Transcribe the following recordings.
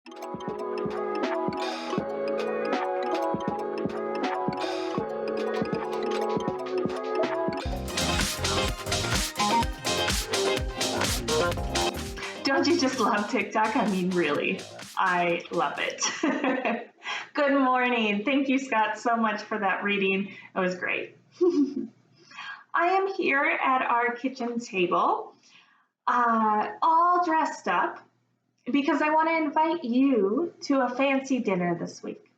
Don't you just love TikTok? I mean, really, I love it. Good morning. Thank you, Scott, so much for that reading. It was great. I am here at our kitchen table, all dressed up because I want to invite you to a fancy dinner this week.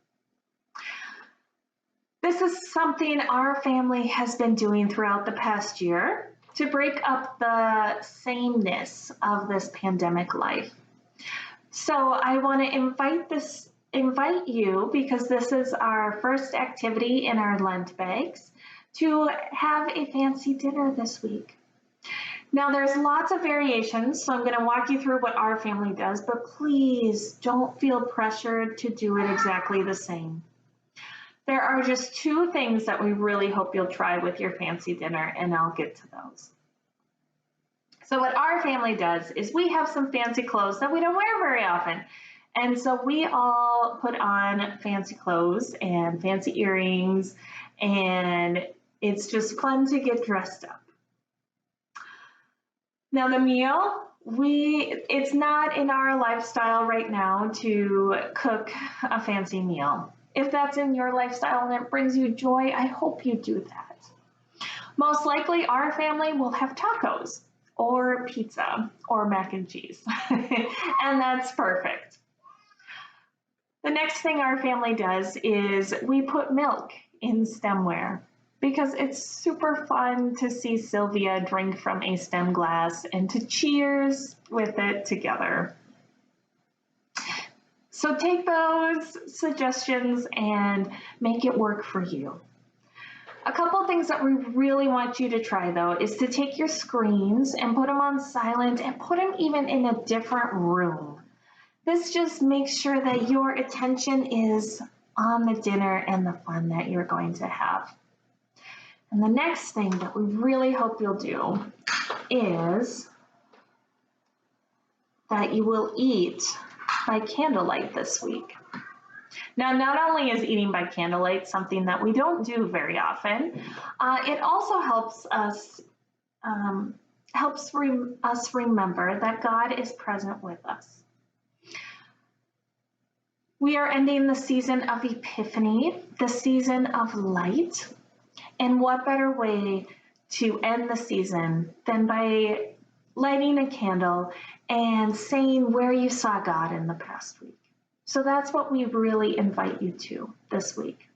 This is something our family has been doing throughout the past year to break up the sameness of this pandemic life. So I want to invite you, because this is our first activity in our Lent bags, to have a fancy dinner this week. Now there's lots of variations, so I'm going to walk you through what our family does, but please don't feel pressured to do it exactly the same. There are just two things that we really hope you'll try with your fancy dinner, and I'll get to those. So what our family does is we have some fancy clothes that we don't wear very often. And so we all put on fancy clothes and fancy earrings, and it's just fun to get dressed up. Now the meal, it's not in our lifestyle right now to cook a fancy meal. If that's in your lifestyle and it brings you joy, I hope you do that. Most likely our family will have tacos or pizza or mac and cheese, and that's perfect. The next thing our family does is we put milk in stemware because it's super fun to see Sylvia drink from a stem glass and to cheers with it together. So take those suggestions and make it work for you. A couple things that we really want you to try, though, is to take your screens and put them on silent and put them even in a different room. This just makes sure that your attention is on the dinner and the fun that you're going to have. And the next thing that we really hope you'll do is that you will eat by candlelight this week. Now, not only is eating by candlelight something that we don't do very often, it also helps us remember that God is present with us. We are ending the season of Epiphany, the season of light, and what better way to end the season than by lighting a candle and saying where you saw God in the past week. So that's what we really invite you to this week.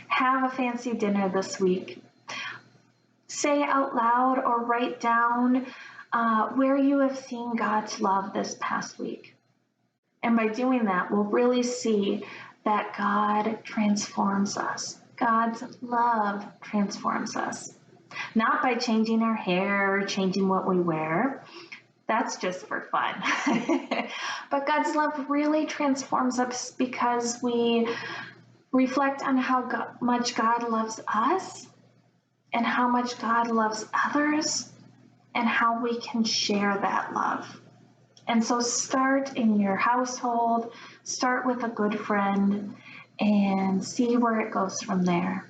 Have a fancy dinner this week. Say out loud or write down where you have seen God's love this past week. And by doing that, we'll really see that God transforms us. God's love transforms us. Not by changing our hair or changing what we wear. That's just for fun. But God's love really transforms us because we reflect on how much God loves us and how much God loves others and how we can share that love. And so start in your household, start with a good friend, and see where it goes from there.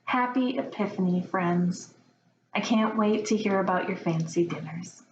Happy Epiphany, friends. I can't wait to hear about your fancy dinners.